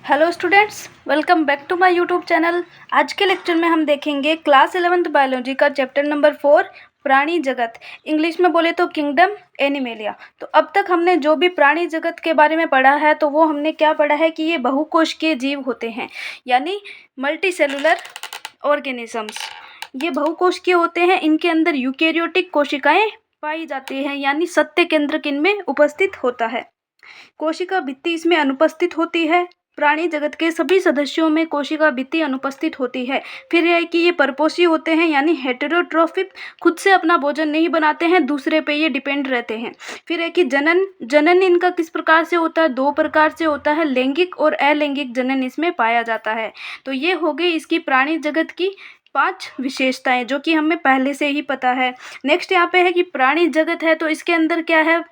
Hello students, welcome back to my YouTube channel. आज के lecture में हम देखेंगे क्लास 11th बायोलॉजी का चैप्टर नंबर 4 प्राणी जगत, इंग्लिश में बोले तो किंगडम एनिमेलिया। तो अब तक हमने जो भी प्राणी जगत के बारे में पढ़ा है तो वो हमने क्या पढ़ा है कि ये बहुकोशिकीय जीव होते हैं, यानी मल्टी सेलुलर ऑर्गेनिजम्स। ये बहुकोशिकीय होते हैं, इनके अंदर यूकेरियोटिक कोशिकाएं पाई जाती हैं, यानी सत्य केंद्रक इनमें उपस्थित होता है। कोशिका भित्ति इसमें अनुपस्थित होती है। प्राणी जगत के सभी सदस्यों में कोशिका भित्ति अनुपस्थित होती है। फिर यह है कि ये परपोषी होते हैं, यानी हेटेरोट्रोफिक, खुद से अपना भोजन नहीं बनाते हैं, दूसरे पे ये डिपेंड रहते हैं। फिर है कि जनन इनका किस प्रकार से होता है, दो प्रकार से होता है, लैंगिक और अलैंगिक जनन इसमें पाया जाता है। तो ये हो गई इसकी प्राणी जगत की 5 विशेषताएं, जो कि हमें पहले से ही पता है। नेक्स्ट यहाँ पे है कि प्राणी जगत है तो इसके अंदर क्या है,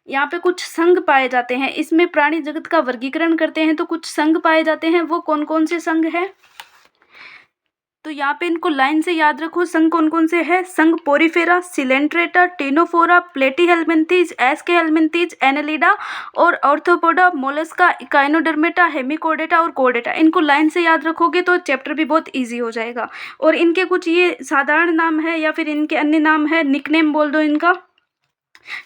यहाँ पे कुछ संघ पाए जाते हैं। इसमें प्राणी जगत का वर्गीकरण करते हैं तो कुछ संघ पाए जाते हैं। वो कौन कौन से संघ है, तो यहाँ पे इनको लाइन से याद रखो। संघ कौन कौन से है, संघ Porifera, Coelenterata, Ctenophora, Platyhelminthes, एस्केहेल्मिन्थीज, Annelida और ऑर्थोपोडा, मोलस्का, इकाइनोडर्मेटा, हेमिकोडेटा और कोडेटा। इनको लाइन से याद रखोगे तो चैप्टर भी बहुत इजी हो जाएगा। और इनके कुछ ये साधारण नाम है या फिर इनके अन्य नाम है, निकनेम बोल दो इनका।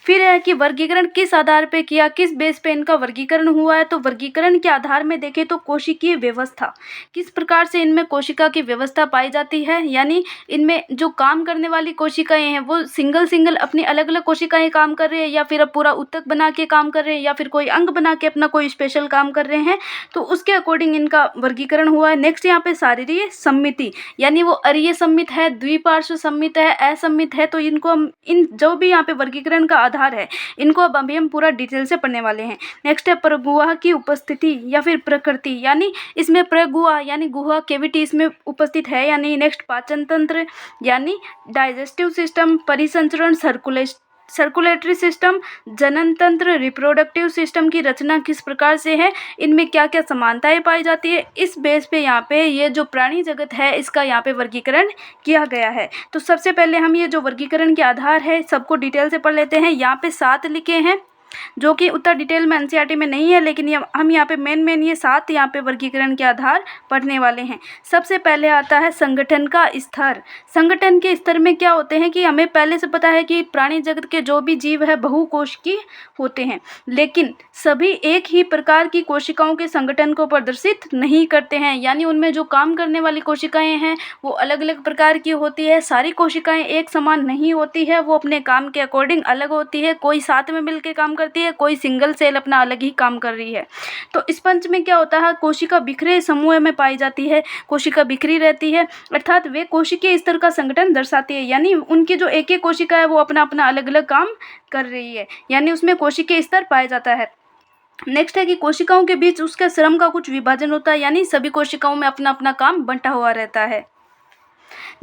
फिर है कि वर्गीकरण किस आधार पे किया, किस बेस पे इनका वर्गीकरण हुआ है। तो वर्गीकरण के आधार में देखें तो कोशिकीय व्यवस्था, किस प्रकार से इनमें कोशिका की व्यवस्था पाई जाती है, यानी इनमें जो काम करने वाली कोशिकाएं हैं वो सिंगल अपनी अलग अलग कोशिकाएं काम कर रहे हैं, या फिर अब पूरा ऊतक बना के काम कर रहे हैं, या फिर कोई अंग बना के अपना कोई स्पेशल काम कर रहे हैं। तो उसके अकॉर्डिंग इनका वर्गीकरण हुआ है। नेक्स्ट यहाँ पे शारीरिक सम्मिति, यानी वो अरीय सम्मित है, द्विपार्श्व सम्मित है, असम्मित है। तो इनको हम इन जो भी यहाँ पे वर्गीकरण का आधार है, इनको अब अभी हम पूरा डिटेल से पढ़ने वाले हैं। नेक्स्ट है परगुहा की उपस्थिति या फिर प्रकृति, यानी इसमें प्रगुहा यानी गुहा केविटी इसमें उपस्थित है। यानी नेक्स्ट पाचन तंत्र यानी डाइजेस्टिव सिस्टम, परिसंचरण सर्कुलेटरी सिस्टम, जनन तंत्र, रिप्रोडक्टिव सिस्टम की रचना किस प्रकार से है, इनमें क्या क्या समानताएं पाई जाती है। इस बेस पे यहाँ पे ये जो प्राणी जगत है इसका यहाँ पे वर्गीकरण किया गया है। तो सबसे पहले हम ये जो वर्गीकरण के आधार है सबको डिटेल से पढ़ लेते हैं। यहाँ पे 7 लिखे हैं, जो कि उतना डिटेल में एनसीईआरटी में नहीं है, लेकिन हम यहाँ पे मेन ये 7 यहाँ पे वर्गीकरण के आधार पढ़ने वाले हैं। सबसे पहले आता है संगठन का स्तर। संगठन के स्तर में क्या होते हैं कि हमें पहले से पता है कि प्राणी जगत के जो भी जीव है बहुकोशिकीय होते हैं, लेकिन सभी एक ही प्रकार की कोशिकाओं के संगठन को प्रदर्शित नहीं करते हैं। यानी उनमें जो काम करने वाली कोशिकाएं हैं वो अलग अलग प्रकार की होती है। सारी कोशिकाएं एक समान नहीं होती है, वो अपने काम के अकॉर्डिंग अलग होती है। कोई साथ में मिलकर काम करती है, कोई सिंगल सेल अपना अलग ही काम कर रही है। तो इस पंच में क्या होता है, कोशिका बिखरे समूह में पाई जाती है, कोशिका बिखरी रहती है, अर्थात वे कोशिकीय स्तर का संगठन दर्शाती है। यानी उनकी जो एक एक कोशिका है वो अपना अपना अलग अलग काम कर रही है, यानी उसमें कोशिकीय स्तर पाया जाता है। नेक्स्ट है कि कोशिकाओं के बीच उसके श्रम का कुछ विभाजन होता है, यानी सभी कोशिकाओं में अपना अपना काम बंटा हुआ रहता है।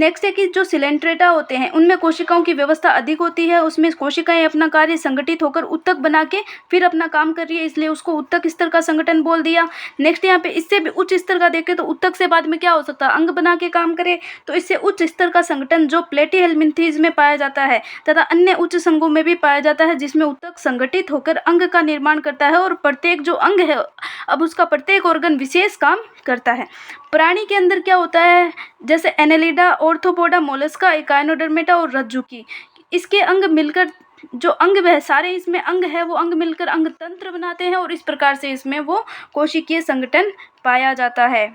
नेक्स्ट है कि जो सिलेंट्रेटा होते हैं उनमें कोशिकाओं की व्यवस्था अधिक होती है। उसमें कोशिकाएं अपना कार्य संगठित होकर ऊतक बना के फिर अपना काम कर रही है, इसलिए उसको ऊतक स्तर का संगठन बोल दिया। नेक्स्ट यहाँ पे इससे भी उच्च स्तर का देखें तो ऊतक से बाद में क्या हो सकता है, अंग बना के काम करे, तो इससे उच्च स्तर का संगठन जो प्लेटीहेल्मिन्थीज में पाया जाता है तथा अन्य उच्च संघों में भी पाया जाता है, जिसमें ऊतक संगठित होकर अंग का निर्माण करता है। और प्रत्येक जो अंग है अब उसका प्रत्येक ऑर्गन विशेष काम करता है। प्राणी के अंदर क्या होता है, जैसे एनेलिडा, ऑर्थोपोडा, मोलस्का, इकाइनोडर्मेटा और रज्जुकी, इसके अंग मिलकर जो अंग वह सारे इसमें अंग है वो अंग मिलकर अंग तंत्र बनाते हैं, और इस प्रकार से इसमें वो कोशिकीय संगठन पाया जाता है।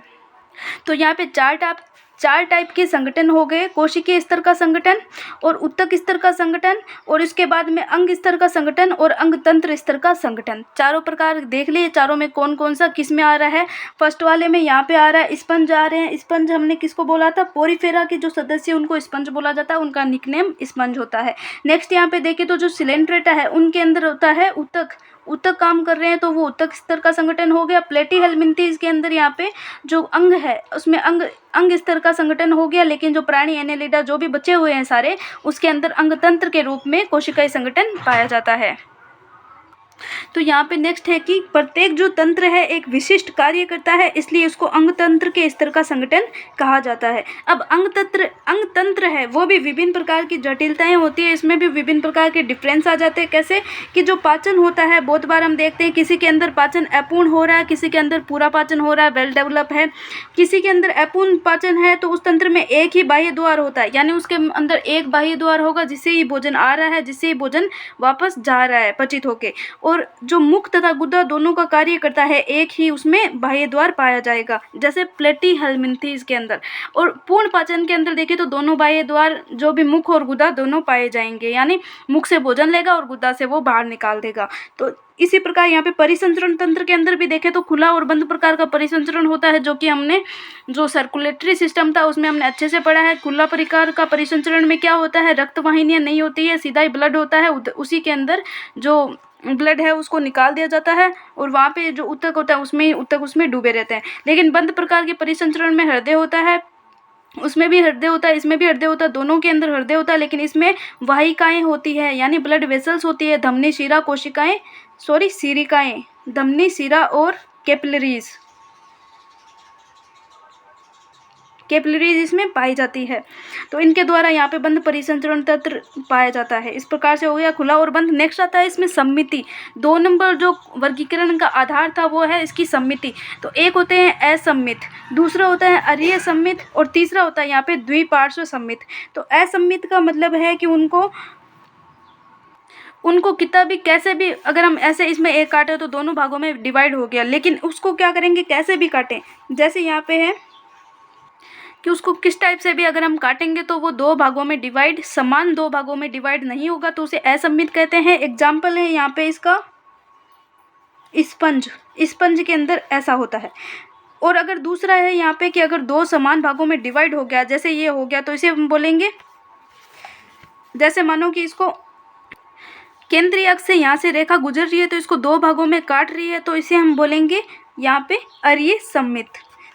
तो यहाँ पे चार टाइप के संगठन हो गए, कोशिकीय स्तर का संगठन और ऊतक स्तर का संगठन, और इसके बाद में अंग स्तर का संगठन और अंग तंत्र स्तर का संगठन। चारों प्रकार देख लिए, चारों में कौन कौन सा किस में आ रहा है। फर्स्ट वाले में यहाँ पे आ रहा है स्पंज आ रहे हैं। स्पंज हमने किसको बोला था, पोरीफेरा के जो सदस्य उनको स्पंज बोला जाता है, उनका निकनेम स्पंज होता है। नेक्स्ट यहाँ पे देखें तो जो सिलेंट्रेटा है उनके अंदर होता है ऊतक काम कर रहे हैं, तो वो ऊतक स्तर का संगठन हो गया। प्लेटीहेल्मिन्थीज के अंदर यहाँ पे जो अंग है उसमें अंग स्तर का संगठन हो गया। लेकिन जो प्राणी एनेलिडा जो भी बचे हुए हैं सारे, उसके अंदर अंग तंत्र के रूप में कोशिकाई संगठन पाया जाता है। तो यहाँ पे नेक्स्ट है कि प्रत्येक जो तंत्र है एक विशिष्ट कार्य करता है, इसलिए इसको अंग तंत्र के स्तर का संगठन कहा जाता है। अब अंग तंत्र है वो भी विभिन्न प्रकार की जटिलताएं होती है, इसमें भी विभिन्न प्रकार के डिफरेंस आ जाते हैं। कैसे कि जो पाचन होता है बहुत बार हम देखते हैं किसी के अंदर पाचन अपूर्ण हो रहा है, किसी के अंदर पूरा पाचन हो रहा है, वेल डेवलप है। किसी के अंदर अपूर्ण पाचन है तो उस तंत्र में एक ही बाह्य द्वार होता है, यानी उसके अंदर एक बाह्य द्वार होगा जिससे ही भोजन आ रहा है, जिससे ही भोजन वापस जा रहा है पचित होके। और जो मुख तथा गुदा दोनों का कार्य करता है, एक ही उसमें बाह्य द्वार पाया जाएगा, जैसे प्लेटी हेलमिंथीज के अंदर। और पूर्ण पाचन के अंदर देखें तो दोनों बाह्य द्वार जो भी मुख और गुदा दोनों पाए जाएंगे, यानी मुख से भोजन लेगा और गुदा से वो बाहर निकाल देगा। तो इसी प्रकार यहाँ पे परिसंचरण तंत्र के अंदर भी देखें तो खुला और बंद प्रकार का परिसंचरण होता है, जो कि हमने जो सर्कुलेटरी सिस्टम था उसमें हमने अच्छे से पढ़ा है। खुला प्रकार का परिसंचरण में क्या होता है, रक्त वाहिनियाँ नहीं होती है, सीधा ही ब्लड होता है, उसी के अंदर जो ब्लड है उसको निकाल दिया जाता है और वहाँ पे जो ऊतक होता है उसमें डूबे रहते हैं। लेकिन बंद प्रकार के परिसंचरण में हृदय होता है, उसमें भी हृदय होता है, इसमें भी हृदय होता है, दोनों के अंदर हृदय होता है, लेकिन इसमें वाहिकाएं होती है, यानी ब्लड वेसल्स होती है, धमनी शिरा कोशिकाएं सीरिकाएं, धमनी शिरा और कैपिलरीज इसमें पाई जाती है। तो इनके द्वारा यहाँ पे बंद परिसंचरण तंत्र पाया जाता है। इस प्रकार से हो गया खुला और बंद। नेक्स्ट आता है इसमें सम्मिति। 2 नंबर जो वर्गीकरण का आधार था वो है इसकी सम्मिति। तो एक होते हैं असम्मित, दूसरा होता है अरीय सम्मित और तीसरा होता है यहाँ पे द्विपार्श्व सम्मित। तो असम्मित का मतलब है कि उनको कितना भी कैसे भी अगर हम ऐसे इसमें एक काटे तो दोनों भागों में डिवाइड हो गया, लेकिन उसको क्या करेंगे कैसे भी काटें, जैसे यहाँ पे है कि उसको किस टाइप से भी अगर हम काटेंगे तो वो समान दो भागों में डिवाइड नहीं होगा, तो उसे असम्मित कहते हैं। एग्जाम्पल है यहाँ पे इसका स्पंज के अंदर ऐसा होता है। और अगर दूसरा है यहाँ पे कि अगर 2 समान भागों में डिवाइड हो गया, जैसे ये हो गया, तो इसे हम बोलेंगे, जैसे मानो कि इसको केंद्रीय अक्ष से यहाँ से रेखा गुजर रही है तो इसको 2 भागों में काट रही है, तो इसे हम बोलेंगे यहाँ पे अरीय सम्मित।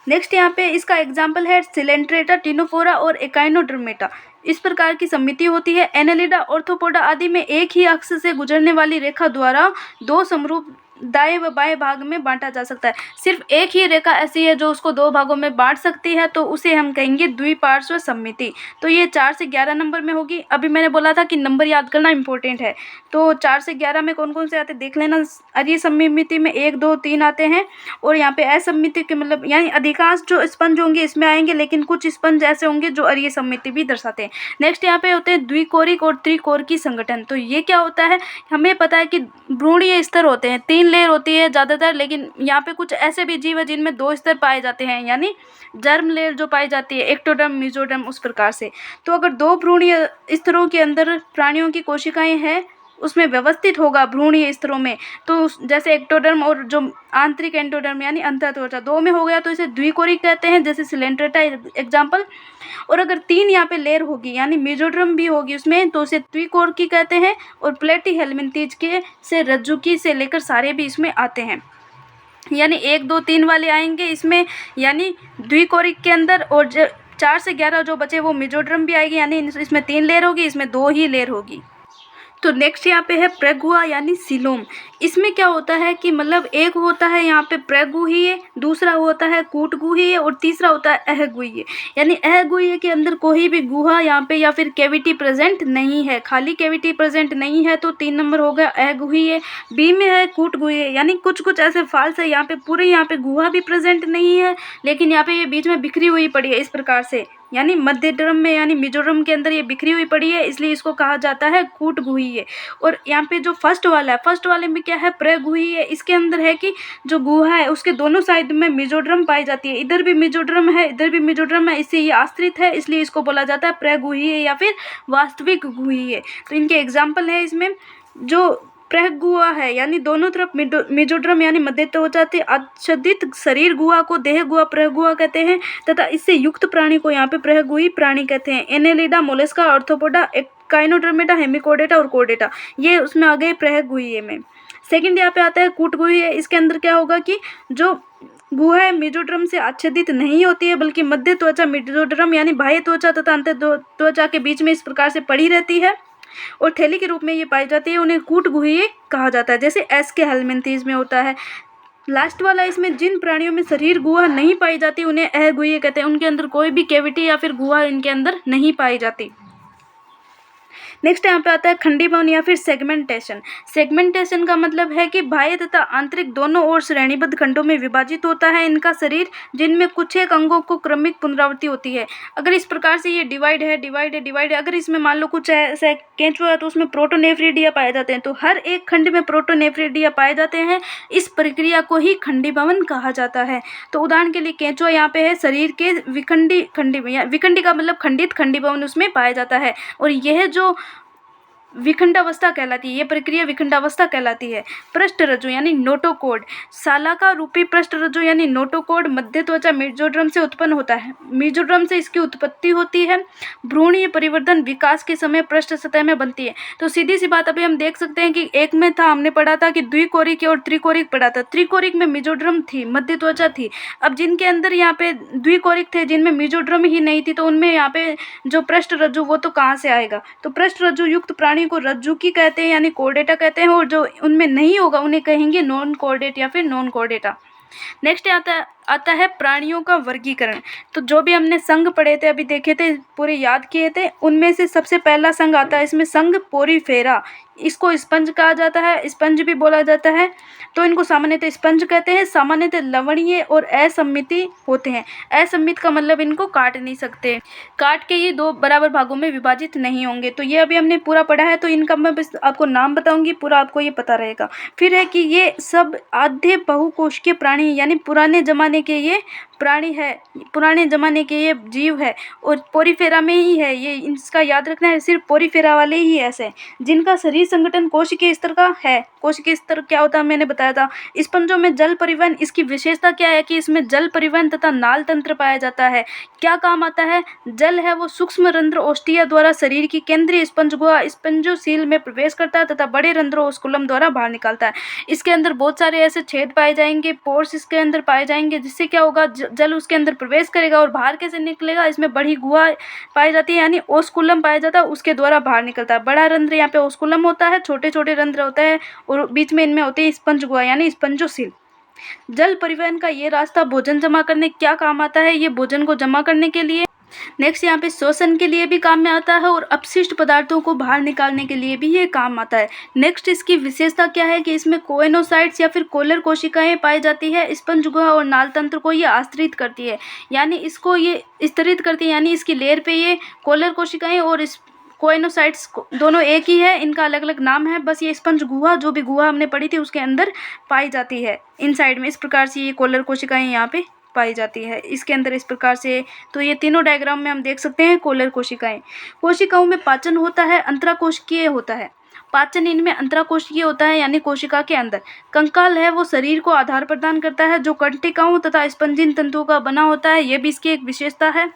नेक्स्ट यहाँ पे इसका एग्जाम्पल है सिलेंट्रेटा, टिनोफोरा और एकाइनोडर्मेटा। इस प्रकार की सम्मिति होती है। एनेलिडा, ऑर्थोपोडा आदि में एक ही अक्ष से गुजरने वाली रेखा द्वारा 2 समरूप दाएं व बाएं भाग में बांटा जा सकता है। सिर्फ एक ही रेखा ऐसी है जो उसको 2 भागों में बांट सकती है, तो उसे हम कहेंगे द्विपार्श्व सम्मिति। तो ये 4 से 11 नंबर में होगी। अभी मैंने बोला था कि नंबर याद करना इंपॉर्टेंट है, तो 4 से 11 में कौन कौन से आते देख लेना। अरीय सम्मिति में 1, 2, 3 आते हैं। और यहाँ पे असम्मिति के मतलब यानी अधिकांश जो स्पंज होंगे इसमें आएंगे, लेकिन कुछ स्पंज ऐसे होंगे जो अरीय सम्मिति भी दर्शाते हैं। नेक्स्ट यहाँ पे होते हैं द्विकोरिक और त्रिकोरिकी संगठन। तो ये क्या होता है, हमें पता है कि भ्रूणीय स्तर होते हैं, 3 लेयर होती है ज़्यादातर, लेकिन यहाँ पे कुछ ऐसे भी जीव है जिनमें 2 स्तर पाए जाते हैं, यानी जर्म लेयर जो पाई जाती है, एक्टोडर्म, मेसोडर्म, उस प्रकार से। तो अगर 2 भ्रूणीय स्तरों के अंदर प्राणियों की कोशिकाएं हैं उसमें व्यवस्थित होगा भ्रूणीय स्तरों में, तो जैसे एक्टोडर्म और जो आंतरिक एंडोडर्म यानी अंतःत्वचा 2 में हो गया तो इसे द्विकोरिक कहते हैं, जैसे सिलेंट्रेटा एग्जाम्पल। और अगर 3 यहाँ पे लेयर होगी यानी मेसोडर्म भी होगी उसमें, तो उसे द्विकोरिकी कहते हैं। और प्लेटी हेलमिंथीज के से रज्जुकी से लेकर सारे भी इसमें आते हैं, यानी 1, 2, 3 वाले आएंगे इसमें, यानी द्विकोरिक के अंदर। और 4 से 11 जो बचे वो मेसोडर्म भी आएगी, यानी इसमें 3 लेयर होगी, इसमें 2 ही लेयर होगी। तो नेक्स्ट यहाँ पे है प्रेगुआ यानी सीलोम। इसमें क्या होता है कि मतलब एक होता है यहाँ पे प्रेगुहीय, दूसरा होता है कूटगुहीय और तीसरा होता है अहगुहीय। यानी अहगुहीय के अंदर कोई भी गुहा यहाँ पे या फिर कैविटी प्रेजेंट नहीं है, खाली कैविटी प्रेजेंट नहीं है, तो 3 नंबर हो गया अहगुहीय। बी में है कूटगुहीय, यानी कुछ ऐसे फॉल्स है, यहाँ पे पूरे यहाँ पे गुहा भी प्रेजेंट नहीं है, लेकिन यहाँ पे ये बीच में बिखरी हुई पड़ी है इस प्रकार से, यानी मध्य ड्रम में यानी मिजोरम के अंदर ये बिखरी हुई पड़ी है, इसलिए इसको कहा जाता है कूटगुहीय। और यहाँ पे जो फर्स्ट वाले में क्या है प्रगुहीय, इसके अंदर है कि जो गुहा है उसके दोनों साइड में मेसोडर्म पाई जाती है, इधर भी मेसोडर्म है इधर भी मेसोडर्म है, इससे ये आश्रित है, इसलिए इसको बोला जाता है प्रगुहीय या फिर वास्तविक गुहीय। तो इनके एग्जाम्पल है इसमें जो प्रगुआ है यानी दोनों तरफ मेसोडर्म यानी मध्य त्वचा से आच्छादित शरीर गुहा को देह गुहा प्रगुआ कहते हैं, तथा इससे युक्त प्राणी को यहाँ पे प्रगुही प्राणी कहते हैं। एनेलिडा, मोलस्का, ऑर्थोपोडा, काइनोडर्मेटा, हेमिकोडेटा और कोडेटा, ये उसमें आ गए प्रगुहीय में। सेकंड यहाँ पे आता है कूटगुहीय। इसके अंदर क्या होगा कि जो गुहा है मेसोडर्म से आच्छादित नहीं होती है, बल्कि मध्य त्वचा मेसोडर्म यानी बाह्य त्वचा तथा अंतर त्वचा के बीच में इस प्रकार से पड़ी रहती है। और थैली के रूप में ये पाई जाती है। उन्हें कूटगुहिये कहा जाता है, जैसे एस के हेलमिंथीज में होता है। लास्ट वाला इसमें जिन प्राणियों में शरीर गुहा नहीं पाई जाती उन्हें अगुह्य कहते हैं। उनके अंदर कोई भी कैविटी या फिर गुहा इनके अंदर नहीं पाई जाती। नेक्स्ट यहाँ पे आता है खंडीभवन या फिर सेगमेंटेशन। सेगमेंटेशन का मतलब है कि बाह्य तथा आंतरिक दोनों ओर श्रेणीबद्ध खंडों में विभाजित होता है इनका शरीर, जिनमें कुछ एक अंगों को क्रमिक पुनरावृत्ति होती है। अगर इस प्रकार से ये डिवाइड है, अगर इसमें मान लो कुछ ऐसा केंचुआ है तो उसमें प्रोटोनेफ्रिडिया पाए जाते हैं, तो हर एक खंड में प्रोटोनेफ्रिडिया पाए जाते हैं। इस प्रक्रिया को ही खंडीभवन कहा जाता है। तो उदाहरण के लिए केंचुआ यहाँ पे है, शरीर के विखंडी का मतलब खंडित, खंडीभवन उसमें पाया जाता है। और यह जो विखंडावस्था कहलाती है, ये प्रक्रिया विखंडावस्था कहलाती है। पृष्ठ रज्जु यानी नोटोकोड, सालाका रूपी पृष्ठ रज्जु यानी नोटोकोड मध्य त्वचा मेजोड्रम से उत्पन्न होता है। मेजोड्रम से इसकी उत्पत्ति होती है। भ्रूणीय परिवर्तन विकास के समय पृष्ठ सतह में बनती है। तो सीधी सी बात अभी हम देख सकते हैं कि एक में था, हमने पढ़ा था कि द्विकोरिक और त्रिकोरिक पढ़ा था। त्रिकोरिक में मेजोड्रम थी, मध्य त्वचा थी। अब जिनके अंदर यहाँ पे द्विकोरिक थे, जिनमें मेजोड्रम ही नहीं थी, तो उनमें यहाँ पे जो पृष्ठ रज्जु वो तो कहाँ से आएगा। तो पृष्ठ रज्जु युक्त प्राणी को रज्जुकी कहते हैं यानी कोर्डेटा कहते हैं, और जो उनमें नहीं होगा उन्हें कहेंगे नॉन कोर्डेट या फिर नॉन कोर्डेटा। नेक्स्ट आता है प्राणियों का वर्गीकरण। तो जो भी हमने संघ पढ़े थे, अभी देखे थे, पूरे याद किए थे, उनमें से सबसे पहला संघ आता है इसमें संघ पोरीफेरा। इसको स्पंज कहा जाता है, स्पंज भी बोला जाता है। तो इनको सामान्यतः स्पंज कहते हैं। सामान्यतः लवणीय और असम्मिति होते हैं। असम्मित का मतलब इनको काट नहीं सकते, काट के ये दो बराबर भागों में विभाजित नहीं होंगे। तो ये अभी हमने पूरा पढ़ा है, तो इनका मैं बस आपको नाम बताऊंगी, पूरा आपको ये पता रहेगा। फिर है कि ये सब आधे बहुकोशिकीय प्राणी यानी पुराने जमाने के ये प्राणी है, पुराने ज़माने के ये जीव है, और पोरीफेरा में ही है ये। इसका याद रखना है, सिर्फ पोरीफेरा वाले ही ऐसे जिनका शरीर संगठन कोशिकीय स्तर का है। कोशिकीय स्तर क्या होता है मैंने बताया था। स्पंजों में जल परिवहन, इसकी विशेषता क्या है कि इसमें जल परिवहन तथा नाल तंत्र पाया जाता है। क्या काम आता है, जल है वो सूक्ष्म रंध्र ओस्टिया द्वारा शरीर की केंद्रीय स्पंज गुहा स्पंजोसील में प्रवेश करता है तथा बड़े रंध्र ओस्कुलम द्वारा बाहर निकलता है। इसके अंदर बहुत सारे ऐसे छेद पाए जाएंगे, पोर्स इसके अंदर पाए जाएंगे, जिससे क्या होगा, जल उसके अंदर प्रवेश करेगा और बाहर कैसे निकलेगा। इसमें बड़ी गुहा पाई जाती है यानी ओस्कुलम पाया जाता है, उसके द्वारा बाहर निकलता है। बड़ा रंध्र यहाँ पे ओस्कुलम होता है, छोटे छोटे रंध्र होते हैं, और बीच में इनमें होती है स्पंज गुहा यानी स्पंजोसील। जल परिवहन का ये रास्ता भोजन जमा करने क्या काम आता है, ये भोजन को जमा करने के लिए। नेक्स्ट यहाँ पे श्वसन के लिए भी काम में आता है, और अपशिष्ट पदार्थों को बाहर निकालने के लिए भी ये काम आता है। नेक्स्ट इसकी विशेषता क्या है कि इसमें कोएनोसाइट्स या फिर कोलर कोशिकाएं पाई जाती है। स्पंज गुहा और नाल तंत्र को ये आश्रित करती है, यानी इसको ये स्तरित करती है, यानी इसकी लेयर पे ये कोलर कोशिकाएं और कोएनोसाइट्स दोनों एक ही है, इनका अलग अलग नाम है। बस ये स्पंज गुहा, जो भी गुहा हमने पढ़ी थी उसके अंदर पाई जाती है, इन साइड में। इस प्रकार से ये कोलर कोशिकाएं यहाँ पे पाई जाती है इसके अंदर, इस प्रकार से। तो ये तीनों डायग्राम में हम देख सकते हैं कोलर कोशिकाएं। कोशिकाओं में पाचन होता है, अंतराकोशिकीय होता है। पाचन इनमें अंतराकोशिकीय होता है यानी कोशिका के अंदर। कंकाल है वो शरीर को आधार प्रदान करता है, जो कंटिकाओं तथा स्पंजिन तंतुओं का बना होता है, ये भी इसकी एक विशेषता है।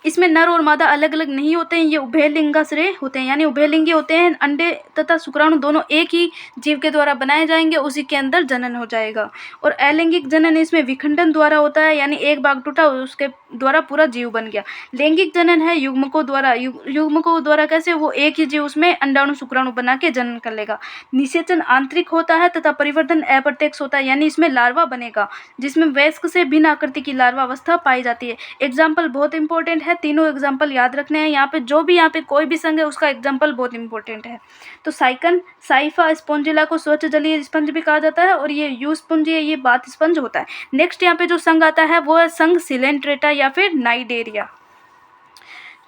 इसमें नर और मादा अलग अलग नहीं होते हैं, ये उभयलिंगाश्रय होते हैं, यानी उभयलिंगी होते हैं। अंडे तथा शुक्राणु दोनों एक ही जीव के द्वारा बनाए जाएंगे, उसी के अंदर जनन हो जाएगा। और अलैंगिक जनन इसमें विखंडन द्वारा होता है, यानी एक भाग टूटा उसके द्वारा पूरा जीव बन गया। लैंगिक जनन है युग्मकों द्वारा। युग्मकों द्वारा कैसे, वो एक ही जीव उसमें अंडाणु शुक्राणु बना के जनन कर लेगा। निषेचन आंतरिक होता है तथा परिवर्तन अप्रत्यक्ष होता है, यानी इसमें लार्वा बनेगा, जिसमें वयस्क से भिन्न आकृति की लार्वा अवस्था पाई जाती है। एग्जाम्पल बहुत इंपॉर्टेंट है, तीनों एग्जाम्पल याद रखने हैं। यहाँ पे जो भी यहाँ पे कोई भी संघ है उसका एग्जाम्पल बहुत इंपॉर्टेंट है। तो साइकन, साइफा स्पॉन्जिला को स्वच्छ जलीय स्पंज भी कहा जाता है, और ये यू स्पंज है, ये बात स्पंज होता है। नेक्स्ट यहाँ पे जो संघ आता है वो है संघ सिलेंट्रेटा या फिर नाइडेरिया।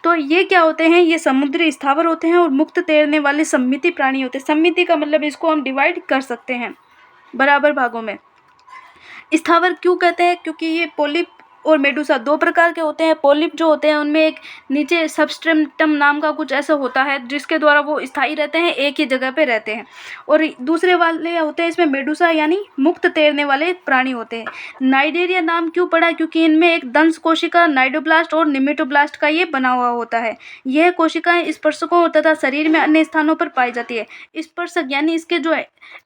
तो ये क्या होते हैं, ये समुद्री स्थावर होते हैं और मुक्त तैरने वाले सम्मिति प्राणी होते हैं। सम्मिति का मतलब इसको हम डिवाइड कर सकते हैं बराबर भागों में। स्थावर क्यों कहते हैं, क्योंकि ये पोलिप और मेडुसा दो प्रकार के होते हैं। पोलिप जो होते हैं उनमें एक नीचे सबस्ट्रेटम नाम का कुछ ऐसा होता है, जिसके द्वारा वो स्थायी रहते हैं, एक ही जगह पे रहते हैं। और दूसरे वाले होते हैं इसमें मेडुसा, यानी मुक्त तैरने वाले प्राणी होते हैं। नाइडेरिया नाम क्यों पड़ा, क्योंकि इनमें एक दंश कोशिका नाइडोब्लास्ट और निमेटोब्लास्ट का ये बना हुआ होता है। यह कोशिकाएं स्पर्शकों तथा शरीर में अन्य स्थानों पर पाई जाती है। स्पर्शक यानी इसके जो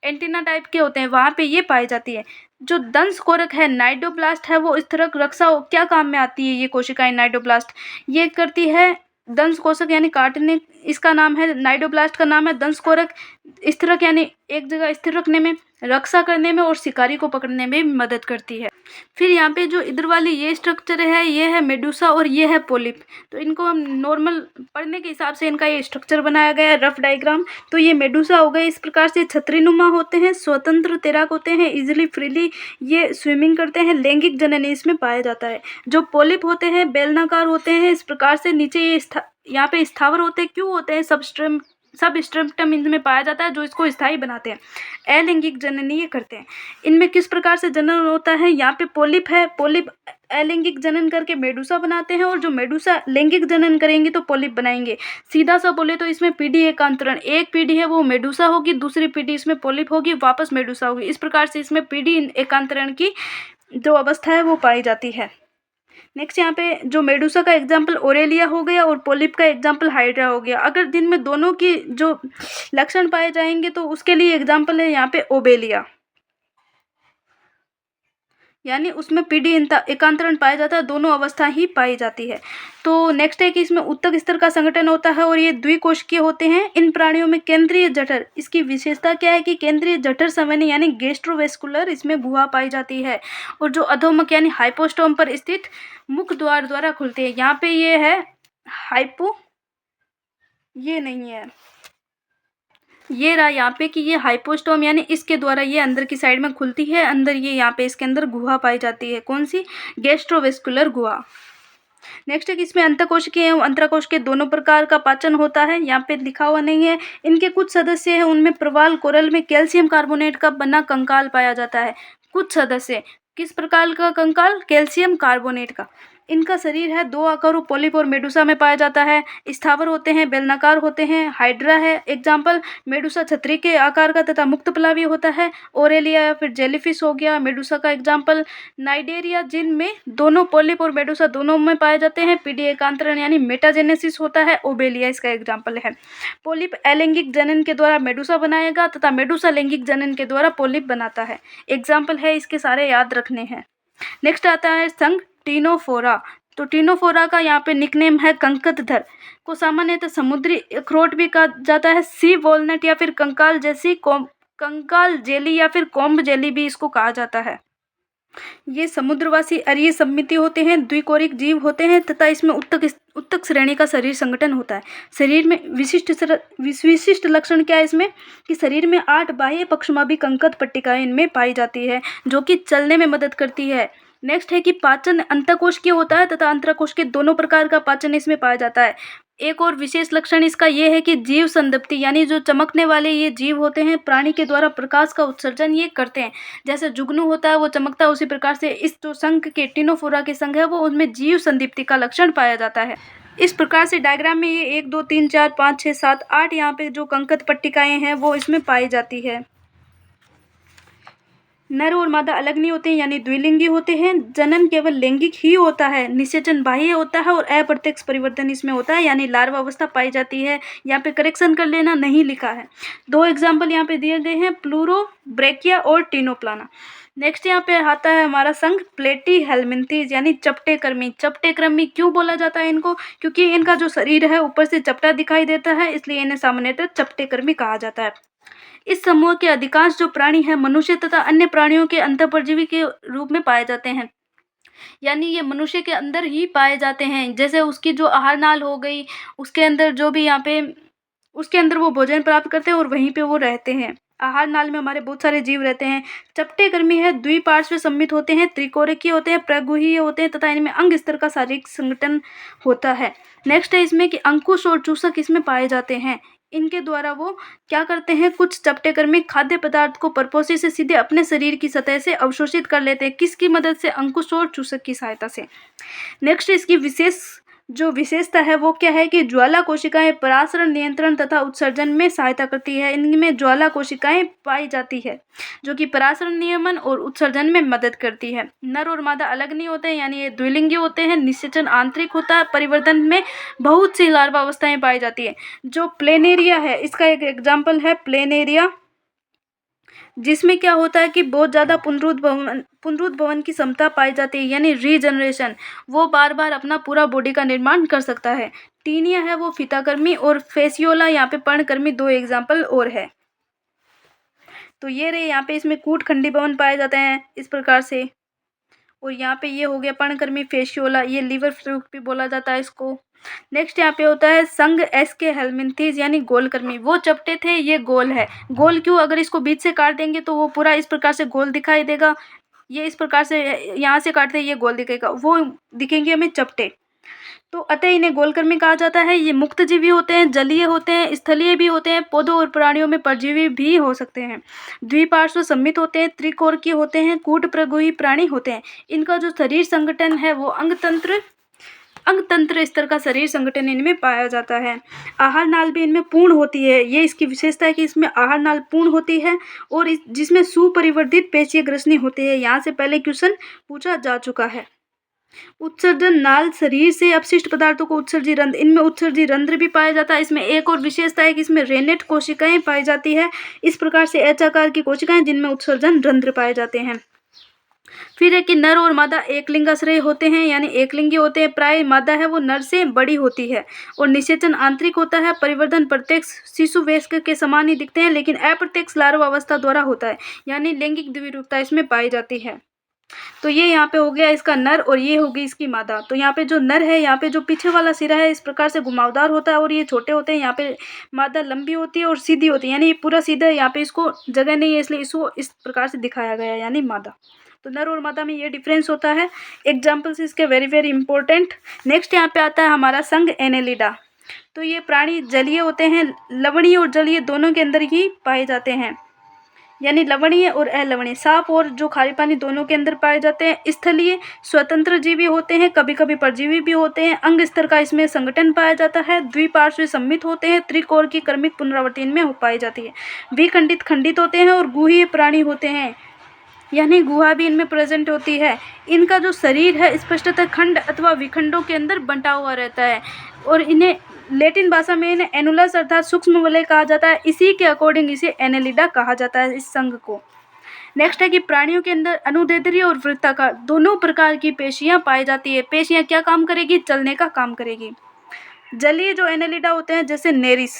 एंटीना टाइप के होते हैं वहाँ पे ये पाई जाती है। जो दंश कोरक है नाइडोब्लास्ट है, वो स्तरक रक्षा क्या काम में आती है, ये कोशिकाएं नाइडोब्लास्ट ये करती है दंश कोशक यानी काटने, इसका नाम है नाइडोब्लास्ट का नाम है दंश कोरक। स्थिरक यानी एक जगह स्थिर रखने में, रक्षा करने में और शिकारी को पकड़ने में भी मदद करती है। फिर यहाँ पे जो इधर वाली ये स्ट्रक्चर है, ये है मेडुसा और ये है पोलिप। तो इनको हम नॉर्मल पढ़ने के हिसाब से इनका ये स्ट्रक्चर बनाया गया है, रफ डायग्राम। तो ये मेडुसा हो गए, इस प्रकार से छतरीनुमा होते हैं, स्वतंत्र तैराक होते हैं, इजिली फ्रीली ये स्विमिंग करते हैं, लैंगिक जनन इसमें पाया जाता है। जो पोलिप होते हैं बेलनाकार होते हैं, इस प्रकार से नीचे ये यहाँ पे स्थावर होते हैं। क्यों होते हैं? सब स्ट्रक्टम इनमें पाया जाता है जो इसको स्थायी बनाते हैं। अलैंगिक जनन ये करते हैं। इनमें किस प्रकार से जनन होता है? यहाँ पे पोलिप है, पोलिप अलैंगिक जनन करके मेडुसा बनाते हैं, और जो मेडुसा लैंगिक जनन करेंगे तो पोलिप बनाएंगे। सीधा सा बोले तो इसमें पीढ़ी एकांतरण, एक पीढ़ी है वो मेडुसा होगी, दूसरी पीढ़ी इसमें पोलिप होगी, वापस मेडुसा होगी। इस प्रकार से इसमें पीढ़ी एकांतरण की जो अवस्था है वो पाई जाती है। नेक्स्ट यहाँ पे जो मेडुसा का एग्जाम्पल ओरेलिया हो गया और पोलिप का एग्जाम्पल हाइड्रा हो गया। अगर दिन में दोनों की जो लक्षण पाए जाएंगे तो उसके लिए एग्जाम्पल है यहाँ पे ओबेलिया, यानी उसमें पीढ़ी एकांतरण पाया जाता है, दोनों अवस्था ही पाई जाती है। तो नेक्स्ट है कि इसमें उत्तक स्तर का संगठन होता है और ये द्विकोशिकीय होते हैं। इन प्राणियों में केंद्रीय जठर, इसकी विशेषता क्या है कि केंद्रीय जठर संवहनी यानी गैस्ट्रोवेस्कुलर इसमें गुहा पाई जाती है, और जो अधोमुख यानी हाइपोस्टोम पर स्थित मुख द्वार द्वारा खुलती है। यहाँ पे ये है हाइपो, ये नहीं है, ये रहा यहाँ पे कि ये हाइपोस्टोम यानी इसके द्वारा ये अंदर की साइड में खुलती है, अंदर ये यहाँ पे इसके अंदर गुहा पाई जाती है। कौन सी? गैस्ट्रोवेस्कुलर गुहा। नेक्स्ट है कि इसमें अंतःकोशिकीय एवं अंतराकोशिकीय दोनों प्रकार का पाचन होता है। यहाँ पे लिखा हुआ नहीं है। इनके कुछ सदस्य हैं, उनमें प्रवाल कोरल में कैल्शियम कार्बोनेट का बना कंकाल पाया जाता है। कुछ सदस्य किस प्रकार का कंकाल? कैल्शियम कार्बोनेट का। इनका शरीर है दो आकारों, पोलिप और मेडुसा में पाया जाता है। स्थावर होते हैं, बेलनाकार होते हैं। हाइड्रा है एग्जाम्पल, मेडुसा छतरी के आकार का तथा मुक्त प्लावी होता है। ओरेलिया या फिर जेलीफिश हो गया मेडुसा का एग्जाम्पल। नाइडेरिया जिनमें दोनों पोलिप और मेडुसा दोनों में पाए जाते हैं, पीढ़ी एकांतरण यानी मेटाजेनेसिस होता है। ओबेलिया इसका एग्जाम्पल है। पोलिप अलैंगिक जनन के द्वारा मेडुसा बनाएगा तथा मेडुसा लैंगिक जनन के द्वारा पोलिप बनाता है। एग्जाम्पल है, इसके सारे याद रखने हैं। नेक्स्ट आता है संघ टीनोफोरा। तो टीनोफोरा का यहाँ पे निकनेम है कंकतधर, को सामान्यतः समुद्री अखरोट भी कहा जाता है। सी वॉलनट या फिर कंकाल जैसी कंकाल जेली या फिर कोम्ब जेली भी इसको कहा जाता है। ये समुद्रवासी अरीय समिति होते हैं, द्विकोरिक जीव होते हैं तथा इसमें उत्तक श्रेणी का शरीर संगठन होता है। शरीर में विशिष्ट लक्षण क्या है इसमें कि शरीर में 8 बाह्य पक्षमाभी कंकत पट्टिकाएं इनमें पाई जाती है जो कि चलने में मदद करती है। नेक्स्ट है कि पाचन अंतःकोशिकीय होता है तथा अंतराकोशिकीय दोनों प्रकार का पाचन इसमें पाया जाता है। एक और विशेष लक्षण इसका ये है कि जीव संदप्ति यानी जो चमकने वाले ये जीव होते हैं, प्राणी के द्वारा प्रकाश का उत्सर्जन ये करते हैं। जैसे जुगनू होता है वो चमकता है, उसी प्रकार से इस जो संघ के टीनोफोरा के संघ है वो उनमें जीव संदीप्ति का लक्षण पाया जाता है। इस प्रकार से डायग्राम में ये 1 2 3 4 5 6 7 8 यहाँ पे जो कंकत पट्टिकाएं हैं वो इसमें पाई जाती है। नर और मादा अलग नहीं होते हैं यानी द्विलिंगी होते हैं। जनन केवल लैंगिक ही होता है, निषेचन बाह्य होता है और अप्रत्यक्ष परिवर्तन इसमें होता है यानी लार्वा अवस्था पाई जाती है। यहाँ पे करेक्शन कर लेना, नहीं लिखा है। 2 एग्जाम्पल यहाँ पे दिए गए हैं, प्लूरोब्रेकिया और टीनोप्लाना। नेक्स्ट यहाँ पे आता है हमारा संघ प्लेटी हेलमिंथीज यानी चपटे कर्मी। चपटे कर्मी क्यों बोला जाता है इनको? क्योंकि इनका जो शरीर है ऊपर से चपटा दिखाई देता है, इसलिए इन्हें सामान्यतः चपटे कर्मी कहा जाता है। इस समूह के अधिकांश जो प्राणी हैं मनुष्य तथा अन्य प्राणियों के अंतःपरजीवी के रूप में पाए जाते हैं, यानी ये मनुष्य के अंदर ही पाए जाते हैं। जैसे उसकी जो आहार नाल हो गई, उसके अंदर जो भी यहाँ पे उसके अंदर वो भोजन प्राप्त करते हैं और वहीं पे वो रहते हैं। आहार नाल में हमारे बहुत सारे जीव रहते हैं। चपटे कर्मी है द्विपार्श्व सम्मित होते हैं, त्रिकोरिकीय होते हैं, प्रगुहीय होते हैं तथा इनमें अंग स्तर का शारीरिक संगठन होता है। नेक्स्ट है इसमें कि अंकुश और चूसक इसमें पाए जाते हैं। इनके द्वारा वो क्या करते हैं, कुछ चपटे कर्मी खाद्य पदार्थ को परपोषी से सीधे अपने शरीर की सतह से अवशोषित कर लेते हैं। किसकी मदद से? अंकुश और चूसक की सहायता से। नेक्स्ट इसकी विशेषता है वो क्या है कि ज्वाला कोशिकाएं परासरण नियंत्रण तथा उत्सर्जन में सहायता करती है। इनमें ज्वाला कोशिकाएं पाई जाती है जो कि परासरण नियमन और उत्सर्जन में मदद करती है। नर और मादा अलग नहीं होते हैं यानी ये द्विलिंगी होते हैं। निषेचन आंतरिक होता है, परिवर्तन में बहुत सी लार्वा अवस्थाएं पाई जाती है। जो प्लेनेरिया है इसका एक एग्जाम्पल है प्लेनेरिया। जिसमें क्या होता है कि बहुत ज़्यादा पुनरुद्भवन की क्षमता पाई जाती है, यानी रीजनरेशन। वो बार बार अपना पूरा बॉडी का निर्माण कर सकता है। टीनिया है वो फीताकृमि, और फेसियोला यहाँ पे पर्णकृमि, दो एग्जाम्पल और है। तो ये रहे यहाँ पे, इसमें कूटखंडी भवन पाए जाते हैं इस प्रकार से। और यहाँ पे ये हो गया पर्णकृमि, फेसियोला, ये लीवर फ्लूक भी बोला जाता है इसको। नेक्स्ट यहाँ पे होता है संघ एस के हेलमिंथीज, यानी गोलकृमि। वो चपटे थे, ये गोल है। गोल क्यों? अगर इसको बीच से काट देंगे तो वो पूरा इस प्रकार से गोल दिखाई देगा। ये इस प्रकार से यहाँ से काटते ये गोल दिखेगा, वो दिखेंगे हमें चपटे। तो अतः इन्हें गोलकृमि कहा जाता है। ये मुक्तजीवी होते हैं, जलीय होते हैं, स्थलीय भी होते हैं, पौधों और प्राणियों में परजीवी भी हो सकते हैं। द्विपार्श्व सममित होते हैं, त्रिकोणीय होते हैं, कूट प्रगोही प्राणी होते हैं। इनका जो शरीर संगठन है वो अंगतंत्र स्तर का शरीर संगठन इनमें पाया जाता है। आहार नाल भी इनमें पूर्ण होती है। ये इसकी विशेषता है कि इसमें आहार नाल पूर्ण होती है, और जिसमें सुपरिवर्तित पेशीय ग्रसनी होती है। यहाँ से पहले क्वेश्चन पूछा जा चुका है। उत्सर्जन नाल, शरीर से अपशिष्ट पदार्थों को उत्सर्जी रंध्र, इनमें उत्सर्जी रंध्र भी पाया जाता है। इसमें एक और विशेषता है कि इसमें रेनेट कोशिकाएं पाई जाती है। इस प्रकार से एच आकार की कोशिकाएं जिनमें उत्सर्जन रंध्र पाए जाते हैं। फिर है कि नर और मादा एक लिंगाश्रय होते हैं, यानी एक लिंगी होते हैं। प्राय मादा है वो नर से बड़ी होती है, और निषेचन आंतरिक होता है। परिवर्धन प्रत्यक्ष शिशु वयस्क के समान ही दिखते हैं, लेकिन अप्रत्यक्ष लार्वा अवस्था द्वारा होता है, यानी लैंगिक द्विरूपता इसमें पाई जाती है। तो ये यहाँ पे हो गया इसका नर, और ये होगी इसकी मादा। तो यहाँ पे जो नर है, यहाँ पे जो पीछे वाला सिरा है इस प्रकार से घुमावदार होता है, और ये छोटे होते हैं। यहाँ पे मादा लंबी होती है और सीधी होती है, यानी ये पूरा सीधा है। यहाँ पे इसको जगह नहीं है, इसलिए इसको इस प्रकार से दिखाया गया है, यानी मादा। तो नर और मादा में ये डिफरेंस होता है। एग्जाम्पल्स इसके वेरी वेरी इंपॉर्टेंट। नेक्स्ट यहाँ पे आता है हमारा संघ एनेलिडा। तो ये प्राणी जलीय होते हैं, लवणीय और जलीय दोनों के अंदर ही पाए जाते हैं, यानी लवणीय और अलवणीय, साफ और जो खारे पानी दोनों के अंदर पाए जाते हैं। स्थलीय स्वतंत्र जीवी होते हैं, कभी कभी परजीवी भी होते हैं। अंग स्तर का इसमें संगठन पाया जाता है। द्विपार्श्व सममित होते हैं, त्रिकोण की क्रमिक पुनरावृत्ति इनमें हो पाई जाती है। विखंडित खंडित होते हैं, और गुहीय प्राणी होते हैं, यानी गुहा भी इनमें प्रेजेंट होती है। इनका जो शरीर है स्पष्टतः खंड अथवा विखंडों के अंदर बंटा हुआ रहता है, और इन्हें लैटिन भाषा में इन्हें एनुलस अर्थात सूक्ष्म वलय कहा जाता है। इसी के अकॉर्डिंग इसे एनेलिडा कहा जाता है, इस संघ को। नेक्स्ट है कि प्राणियों के अंदर अनुदैर्ध्य और वृत्ताकार दोनों प्रकार की पेशियां पाई जाती है। पेशियां क्या काम करेगी? चलने का काम करेगी। जलीय जो एनेलिडा होते हैं, जैसे नेरिस,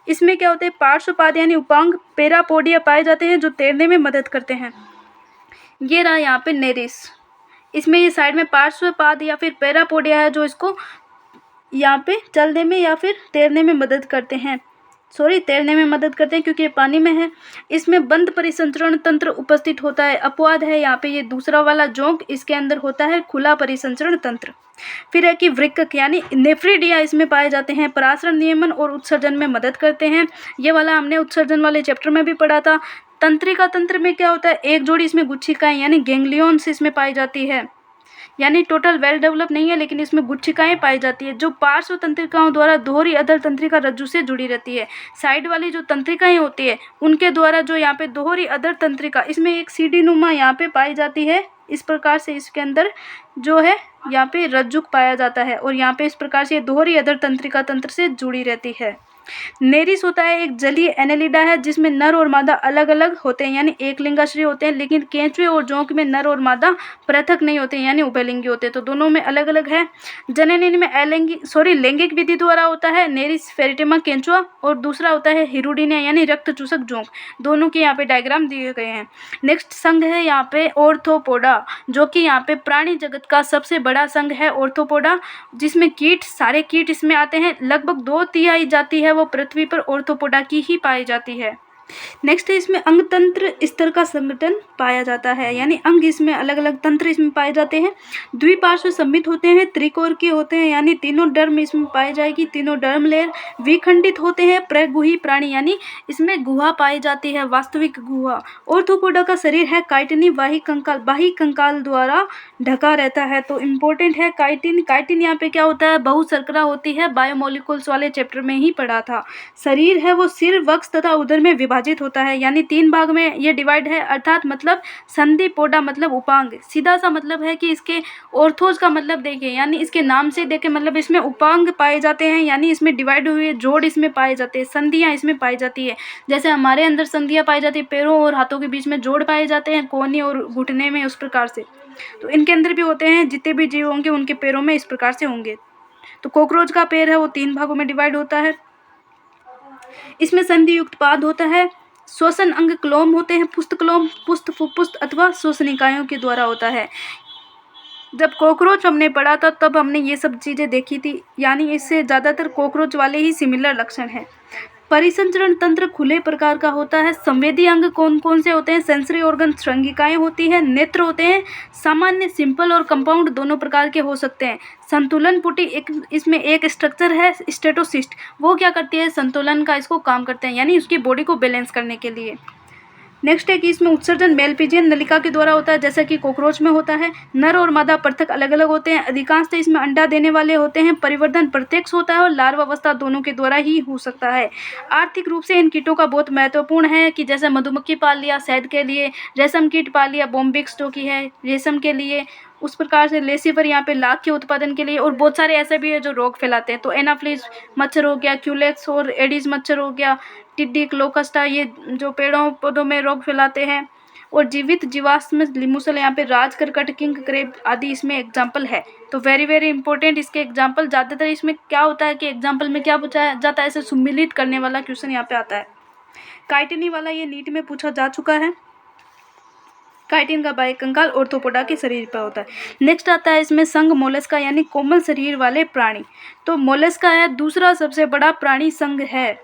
इसमें क्या होते हैं? पार्श्वपाद यानी उपांग पेरापोडिया पाए जाते हैं, जो तैरने में मदद करते हैं। ये रहा यहाँ पे नेरिस, इसमें ये साइड में पार्श्वपाद या फिर पैरापोडिया है, जो इसको यहाँ पे चलने में या फिर तैरने में मदद करते हैं। तैरने में मदद करते हैं क्योंकि ये पानी में है। इसमें बंद परिसंचरण तंत्र उपस्थित होता है। अपवाद है यहाँ पे ये दूसरा वाला जोंक, इसके अंदर होता है खुला परिसंचरण तंत्र। फिर है कि वृक्क यानी नेफ्रिडिया इसमें पाए जाते हैं। परासरण नियमन और उत्सर्जन में मदद करते हैं। ये वाला हमने उत्सर्जन वाले चैप्टर में भी पढ़ा था। तंत्रिका तंत्र में क्या होता है? एक जोड़ी इसमें गुच्छिकाएं यानी गैंग्लियॉन्स इसमें पाई जाती है, यानी टोटल वेल डेवलप नहीं है, लेकिन इसमें गुच्छिकाएं पाई जाती है, जो पार्श्व तंत्रिकाओं द्वारा दोहरी अधर तंत्रिका रज्जु से जुड़ी रहती है। साइड वाली जो तंत्रिकाएं होती है उनके द्वारा जो यहाँ पे दोहरी अधर तंत्रिका, इसमें एक सीढ़ी नुमा यहाँ पे पाई जाती है। इस प्रकार से इसके अंदर जो है यहाँ पे रज्जुक पाया जाता है, और यहाँ पे इस प्रकार से दोहरी अधर तंत्रिका तंत्र से जुड़ी रहती है। नेरिस होता है एक जलीय एनेलिडा है, जिसमें नर और मादा अलग अलग होते हैं, यानी एक लिंगाश्रय होते हैं। लेकिन केंचुए और जोंक में नर और मादा पृथक नहीं होते हैं, यानी उभयलिंगी होते हैं, तो दोनों में अलग अलग है। जनन इनमें लैंगिक विधि द्वारा होता है, नेरिस फेरिटेमा केंचुआ, और दूसरा होता है हिरुडिनिया यानी रक्त चूसक जोंक। दोनों के यहाँ पे डायग्राम दिए गए हैं। नेक्स्ट संघ है यहाँ पे ऑर्थोपोडा, जो कि यहाँ पे प्राणी जगत का सबसे बड़ा संघ है ऑर्थोपोडा, जिसमें कीट, सारे कीट इसमें आते हैं। लगभग 2/3 जाति है वो पृथ्वी पर ऑर्थोपोडा की ही पाई जाती है। नेक्स्ट है इसमें अंग तंत्र स्तर का संगठन पाया जाता है, यानी अंग इसमें अलग अलग तंत्र इसमें पाए जाते हैं। द्विपार्श्व सममित होते हैं, त्रिकोण के होते हैं, यानी तीनों डर्म इसमें पाई जाएगी, तीनों डर्म लेयर। विखंडित होते हैं, प्रगुही प्राणी, यानी इसमें गुहा पाई जाती है, वास्तविक गुहा। ऑर्थोपोडा का शरीर है काइटिनी बाह्य कंकाल द्वारा ढका रहता है। तो इम्पोर्टेंट है काइटिन यहाँ पे क्या होता है? बहुशर्करा होती है, बायोमोलिकुल्स वाले चैप्टर में ही पढ़ा था। शरीर है वो सिर, वक्ष तथा उदर में विभाजित विभाजित होता है, यानी 3 भाग में ये डिवाइड है, अर्थात मतलब संधि पोडा मतलब उपांग। सीधा सा मतलब है कि इसके ऑर्थोज का मतलब देखिए, यानी इसके नाम से देखें मतलब इसमें उपांग पाए जाते हैं, यानी इसमें डिवाइड हुए जोड़ इसमें पाए जाते हैं, संधियाँ इसमें पाई जाती है। जैसे हमारे अंदर संधियाँ पाई जाती है, पैरों और हाथों के बीच में जोड़ पाए जाते हैं, कोहनी और घुटने में, उस प्रकार से तो इनके अंदर भी होते हैं। जितने भी जीव होंगे उनके पैरों में इस प्रकार से होंगे। तो कॉकरोच का पैर है वो 3 भागों में डिवाइड होता है। इसमें संधि युक्त पाद होता है। श्वसन अंग क्लोम होते हैं, पुष्ट क्लोम, पुष्ट फुफ्फुस अथवा श्वसनिकायों के द्वारा होता है। जब कॉकरोच हमने पढ़ा था तब हमने ये सब चीज़ें देखी थी, यानी इससे ज़्यादातर कॉकरोच वाले ही सिमिलर लक्षण हैं। परिसंचरण तंत्र खुले प्रकार का होता है। संवेदी अंग कौन कौन से होते हैं? सेंसरी ऑर्गन, श्रृंगिकाएं होती हैं, नेत्र होते हैं। सामान्य, सिंपल और कंपाउंड दोनों प्रकार के हो सकते हैं। संतुलन पुटी, एक इसमें एक स्ट्रक्चर है स्टेटोसिस्ट, वो क्या करती है? संतुलन का इसको काम करते हैं, यानी उसकी बॉडी को बैलेंस करने के लिए। नेक्स्ट है कि इसमें उत्सर्जन मेलपीजियन नलिका के द्वारा होता है, जैसा कि कॉकरोच में होता है। नर और मादा पृथक अलग अलग होते हैं। अधिकांशतः इसमें अंडा देने वाले होते हैं। परिवर्धन प्रत्यक्ष होता है और लार्वा अवस्था दोनों के द्वारा ही हो सकता है। आर्थिक रूप से इन कीटों का बहुत महत्वपूर्ण है कि जैसे मधुमक्खी पाल लिया शहद के लिए, रेशम कीट पाल लिया, बॉम्बिक्स जो की है रेशम के लिए, उस प्रकार से लेसीवर यहाँ पे लाख के उत्पादन के लिए, और बहुत सारे ऐसे भी है जो रोग फैलाते हैं। तो एनाफ्लिस मच्छर हो गया, क्यूलेक्स और एडिस मच्छर हो गया, टिड्डी, क्लोकस्टा, ये जो पेड़ों पौधों में रोग फैलाते हैं। और जीवित जीवाश्म लिमुसल, यहाँ पे राज करकट, किंग क्रेब आदि इसमें एग्जाम्पल है। तो वेरी वेरी इंपॉर्टेंट इसके एग्जाम्पल। ज़्यादातर इसमें क्या होता है कि एग्जाम्पल में क्या पूछा जाता है, ऐसे सम्मिलित करने वाला क्वेश्चन यहाँ पे आता है। काइटिनी वाला ये नीट में पूछा जा चुका है। काइटिन का बाह्य कंकाल ऑर्थोपोडा के शरीर पर होता है। नेक्स्ट आता है इसमें संघ मोलस्का, यानी कोमल शरीर वाले प्राणी। तो मोलस्का है दूसरा सबसे बड़ा प्राणी संघ है।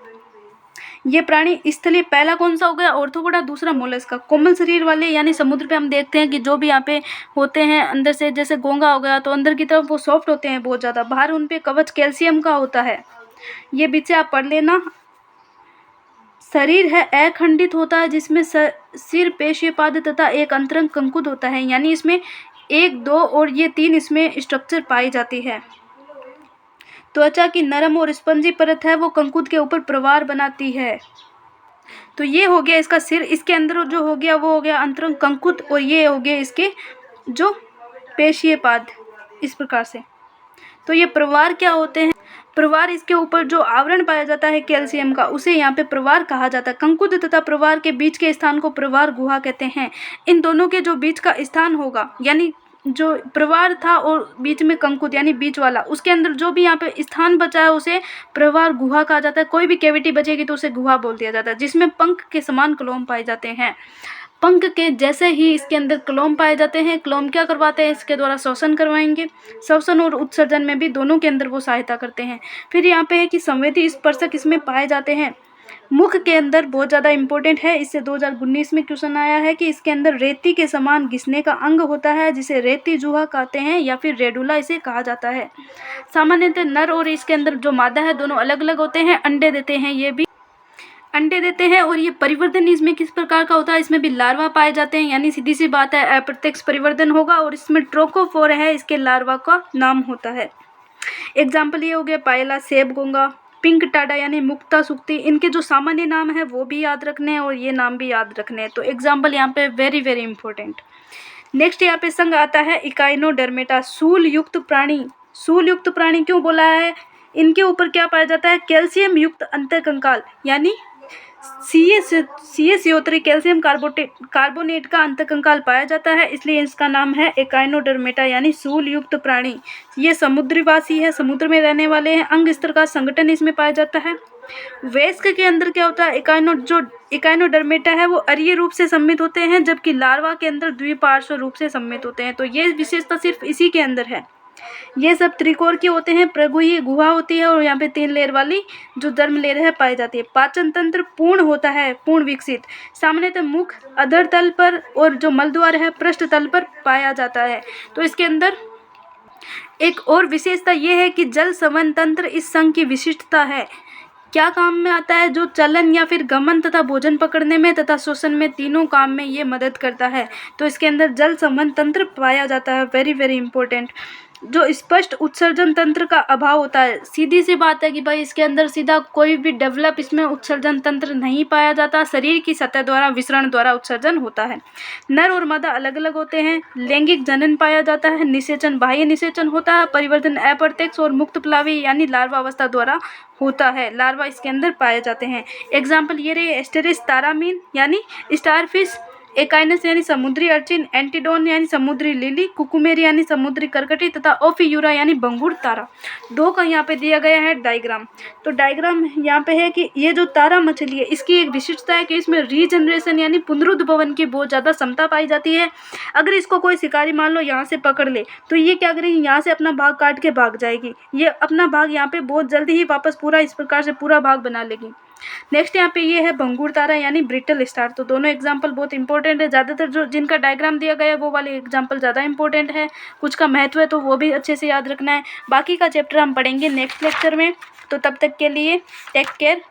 ये प्राणी स्थलीय पहला कौन सा हो गया? ऑर्थोपोडा, दूसरा मोलस्का। कोमल शरीर वाले यानी समुद्र पे हम देखते हैं कि जो भी यहाँ पे होते हैं अंदर से, जैसे घोंगा हो गया तो अंदर की तरफ वो सॉफ्ट होते हैं बहुत ज़्यादा, बाहर उन पे कवच कैल्शियम का होता है। ये बीच से आप पढ़ लेना। शरीर है अखंडित होता है, जिसमें सिर, पेशीपाद तथा एक अंतरंग कंकुद होता है, यानी इसमें 1, 2 और ये 3 इसमें स्ट्रक्चर पाई जाती है। त्वचा की नरम और स्पंजी परत है वो कंकुद के ऊपर प्रवार बनाती है। तो ये हो गया इसका सिर। इसके अंदर जो हो गया वो हो गया अंतरंग कंकुद, और ये हो गया इसके जो पेशीपाद, इस प्रकार से। तो ये प्रवार क्या होते हैं? प्रवार, इसके ऊपर जो आवरण पाया जाता है कैल्शियम का, उसे यहाँ पे प्रवार कहा जाता है। कंकुद तथा प्रवार के बीच के स्थान को प्रवार गुहा कहते हैं। इन दोनों के जो बीच का स्थान होगा, यानी जो प्रवार था और बीच में कंकुद यानी बीच वाला, उसके अंदर जो भी यहाँ पे स्थान बचा है उसे प्रवार गुहा कहा जाता है। कोई भी कैविटी बचेगी तो उसे गुहा बोल दिया जाता है, जिसमें पंख के समान क्लोम पाए जाते हैं। पंख के जैसे ही इसके अंदर क्लोम पाए जाते हैं। क्लोम क्या करवाते हैं? इसके द्वारा श्वसन करवाएंगे। श्वसन और उत्सर्जन में भी दोनों के अंदर वो सहायता करते हैं। फिर यहाँ पे है कि संवेदी स्पर्शक इसमें पाए जाते हैं। मुख के अंदर बहुत ज़्यादा इंपॉर्टेंट है, इससे 2019 में क्वेश्चन आया है कि इसके अंदर रेती के समान घिसने का अंग होता है, जिसे रेती जुहा कहते हैं या फिर रेडुला इसे कहा जाता है। सामान्यतः नर और इसके अंदर जो मादा है दोनों अलग अलग होते हैं। अंडे देते हैं, ये भी अंडे देते हैं। और ये परिवर्तन इसमें किस प्रकार का होता है? इसमें भी लार्वा पाए जाते हैं, यानी सीधी सी बात है अप्रत्यक्ष परिवर्तन होगा। और इसमें ट्रोकोफोर है, इसके लार्वा का नाम होता है। एग्जाम्पल ये हो गया पायला, सेब गोंगा, पिंक टाडा यानी मुक्ता सुक्ति। इनके जो सामान्य नाम है वो भी याद रखने हैं और ये नाम भी याद रखने हैं। तो एग्जाम्पल यहाँ पे वेरी वेरी इंपॉर्टेंट। नेक्स्ट यहाँ पे संघ आता है इकाइनोडर्मेटा, सूल युक्त प्राणी। सूल युक्त प्राणी क्यों बोला है? इनके ऊपर क्या पाया जाता है? कैल्शियम युक्त अंतःकंकाल, यानी CaCO3 कैल्शियम कार्बोनेट का अंतःकंकाल पाया जाता है, इसलिए इसका नाम है इकाइनोडर्मेटा यानी सूल युक्त प्राणी। ये समुद्रवासी है, समुद्र में रहने वाले हैं। अंग स्तर का संगठन इसमें पाया जाता है। वयस्क के अंदर क्या होता है? इकाइनोडर्मेटा है वो अरीय रूप से सम्मित होते हैं, जबकि लार्वा के अंदर द्विपार्श्व रूप से सम्मित होते हैं। तो ये विशेषता सिर्फ इसी के अंदर है। ये सब त्रिकोण के होते हैं। प्रगुही गुहा होती है और यहाँ पे 3 लेयर वाली जो जर्म लेयर है पाई जाती है। पाचन तंत्र पूर्ण होता है, पूर्ण विकसित। सामान्यतः मुख अधर तल पर और जो मलद्वार है पृष्ठ तल पर पाया जाता है। तो इसके अंदर एक और विशेषता ये है कि जल संवहन तंत्र इस संघ की विशिष्टता है। क्या काम में आता है? जो चलन या फिर गमन तथा भोजन पकड़ने में तथा श्वसन में, तीनों काम में ये मदद करता है। तो इसके अंदर जल संवहन तंत्र पाया जाता है, वेरी वेरी इंपॉर्टेंट। जो स्पष्ट उत्सर्जन तंत्र का अभाव होता है। सीधी सी बात है कि भाई इसके अंदर सीधा कोई भी डेवलप इसमें उत्सर्जन तंत्र नहीं पाया जाता, शरीर की सतह द्वारा विसरण द्वारा उत्सर्जन होता है। नर और मादा अलग अलग होते हैं। लैंगिक जनन पाया जाता है। निषेचन बाह्य निषेचन होता है। परिवर्तन अप्रत्यक्ष और मुक्त प्लावी यानी लार्वा अवस्था द्वारा होता है। लार्वा इसके अंदर पाए जाते हैं। एग्जाम्पल ये रहे एस्टेरिस तारामीन यानी स्टारफिश, एकाइनस यानी समुद्री अर्चिन, एंटीडोन यानी समुद्री लिली, कुकुमेरी यानी समुद्री करकटी तथा ओफियूरा यानी बंगुर तारा। दो का यहाँ पे दिया गया है डायग्राम। तो डायग्राम यहाँ पे है कि ये जो तारा मछली है इसकी एक विशिष्टता है कि इसमें रीजनरेशन यानी पुनरुद्भवन की बहुत ज़्यादा क्षमता पाई जाती है। अगर इसको कोई शिकारी मान लो यहाँ से पकड़ ले तो ये क्या करेगी, यहाँ से अपना भाग काट के भाग जाएगी। ये अपना भाग यहाँ पे बहुत जल्दी ही वापस पूरा इस प्रकार से पूरा भाग बना लेगी। नेक्स्ट यहाँ पे ये है भंगुर तारा यानी ब्रिटल स्टार। तो दोनों एग्जाम्पल बहुत इंपॉर्टेंट है। ज़्यादातर जो जिनका डायग्राम दिया गया है वो वाले एग्जाम्पल ज़्यादा इंपॉर्टेंट है, कुछ का महत्व है तो वो भी अच्छे से याद रखना है। बाकी का चैप्टर हम पढ़ेंगे नेक्स्ट लेक्चर में। तो तब तक के लिए टेक केयर।